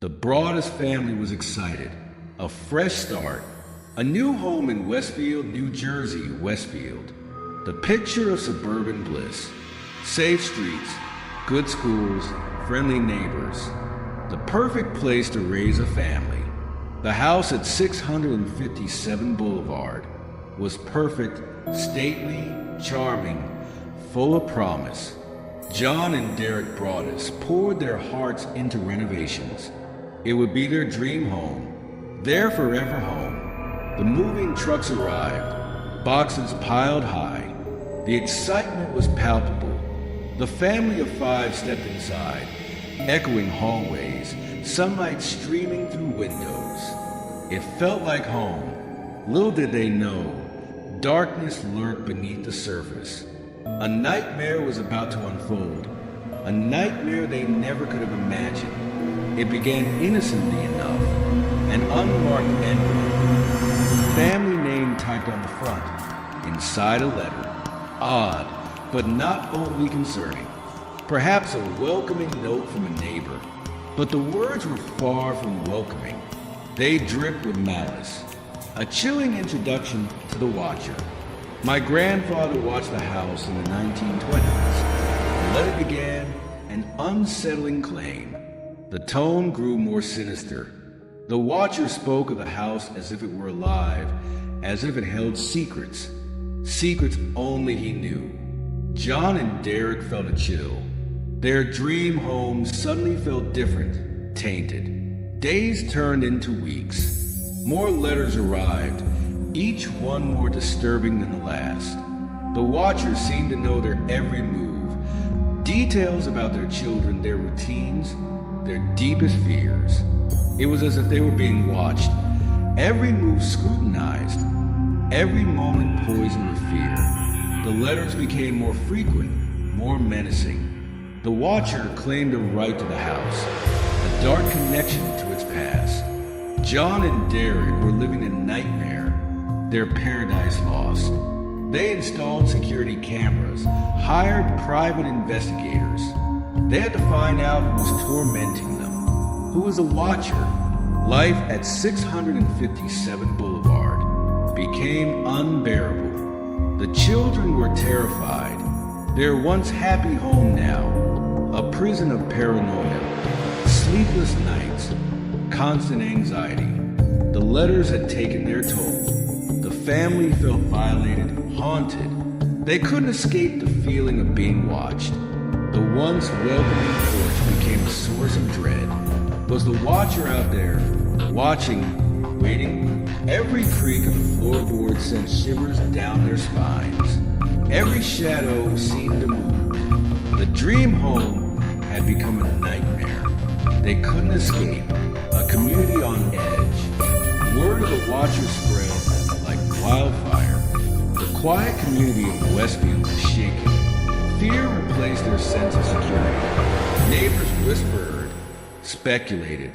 The Broadus family was excited. A fresh start. A new home in Westfield, New Jersey, Westfield. The picture of suburban bliss. Safe streets, good schools, friendly neighbors. The perfect place to raise a family. The house at 657 Boulevard was perfect, stately, charming, full of promise. John and Derek Broadus poured their hearts into renovations. It would be their dream home, their forever home. The moving trucks arrived, boxes piled high. The excitement was palpable. The family of five stepped inside, echoing hallways, sunlight streaming through windows. It felt like home. Little did they know, darkness lurked beneath the surface. A nightmare was about to unfold, a nightmare they never could have imagined. It began innocently enough, an unmarked envelope, family name typed on the front, inside a letter. Odd, but not overly concerning. Perhaps a welcoming note from a neighbor, but the words were far from welcoming. They dripped with malice. A chilling introduction to the watcher. My grandfather watched the house in the 1920s. The letter began an unsettling claim. The tone grew more sinister. The watcher spoke of the house as if it were alive, as if it held secrets. Secrets only he knew. John and Derek felt a chill. Their dream home suddenly felt different, tainted. Days turned into weeks. More letters arrived, each one more disturbing than the last. The watchers seemed to know their every move, details about their children, their routines, their deepest fears. It was as if they were being watched, every move scrutinized, every moment poisoned with fear. The letters became more frequent, more menacing. The watcher claimed a right to the house, a dark connection to its past. John and Derek were living a nightmare, their paradise lost. They installed security cameras, hired private investigators. They had to find out who was tormenting them, who was a watcher. Life at 657 Boulevard became unbearable. The children were terrified. Their once happy home now, a prison of paranoia, sleepless nights, constant anxiety. The letters had taken their toll. The family felt violated, haunted. They couldn't escape the feeling of being watched. The once welcoming porch became a source of dread. Was the watcher out there, watching, waiting? Every creak of the floorboard sent shivers down their spines. Every shadow seemed to move. The dream home had become a nightmare. They couldn't escape. A community on edge. Word of the watcher spread like wildfire. The quiet community of Westfield was shaken. Fear replaced their sense of security. Neighbors whispered, speculated.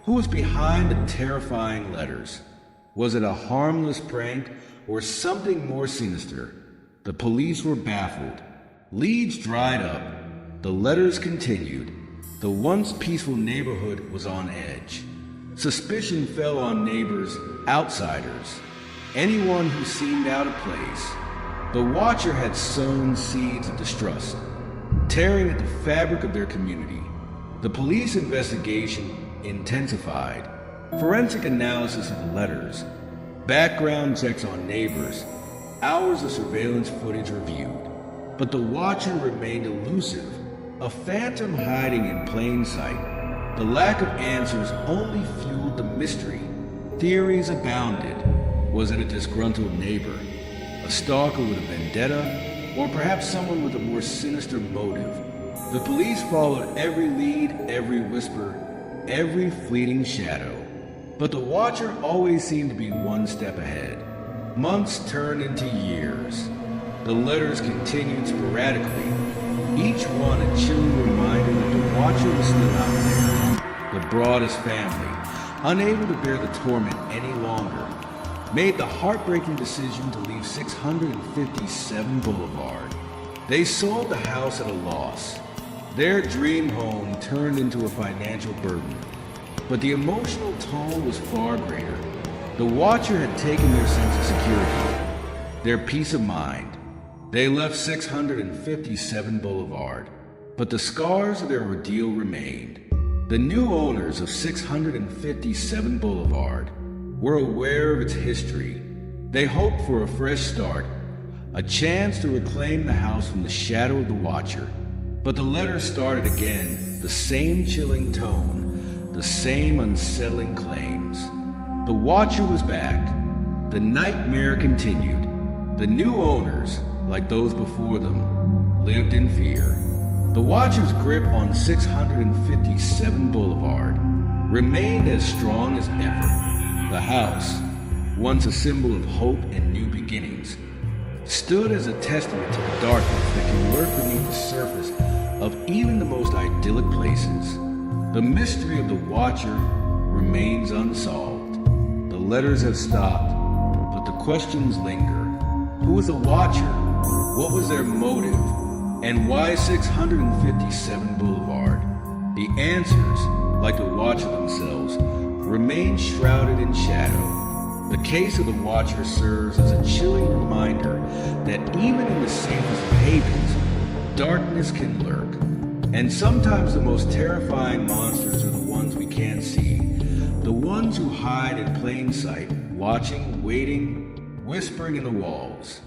Who was behind the terrifying letters? Was it a harmless prank or something more sinister? The police were baffled. Leads dried up. The letters continued. The once peaceful neighborhood was on edge. Suspicion fell on neighbors, outsiders, anyone who seemed out of place. The watcher had sown seeds of distrust, tearing at the fabric of their community. The police investigation intensified. Forensic analysis of the letters, background checks on neighbors, hours of surveillance footage reviewed. But the watcher remained elusive, a phantom hiding in plain sight. The lack of answers only fueled the mystery. Theories abounded. Was it a disgruntled neighbor, a stalker with a vendetta, or perhaps someone with a more sinister motive? The police followed every lead, every whisper, every fleeting shadow. But the watcher always seemed to be one step ahead. Months turned into years. The letters continued sporadically, each one a chilling reminder that the watcher was still out there. The Broadus family, unable to bear the torment any longer, made the heartbreaking decision to leave 657 Boulevard. They sold the house at a loss. Their dream home turned into a financial burden. But the emotional toll was far greater. The Watcher had taken their sense of security, their peace of mind. They left 657 Boulevard, but the scars of their ordeal remained. The new owners of 657 Boulevard were aware of its history. They hoped for a fresh start, a chance to reclaim the house from the shadow of the Watcher. But the letters started again, the same chilling tone, the same unsettling claims. The Watcher was back. The nightmare continued. The new owners, like those before them, lived in fear. The Watcher's grip on 657 Boulevard remained as strong as ever. The house, once a symbol of hope and new beginnings, stood as a testament to the darkness that can lurk beneath the surface of even the most idyllic places. The mystery of the Watcher remains unsolved. The letters have stopped, but the questions linger. Who was the Watcher? What was their motive? And why 657 Boulevard? The answers, like the Watcher themselves, remain shrouded in shadow. The case of the Watcher serves as a chilling reminder that even in the safest of havens, darkness can lurk. And sometimes the most terrifying monsters are the ones we can't see, the ones who hide in plain sight, watching, waiting, whispering in the walls.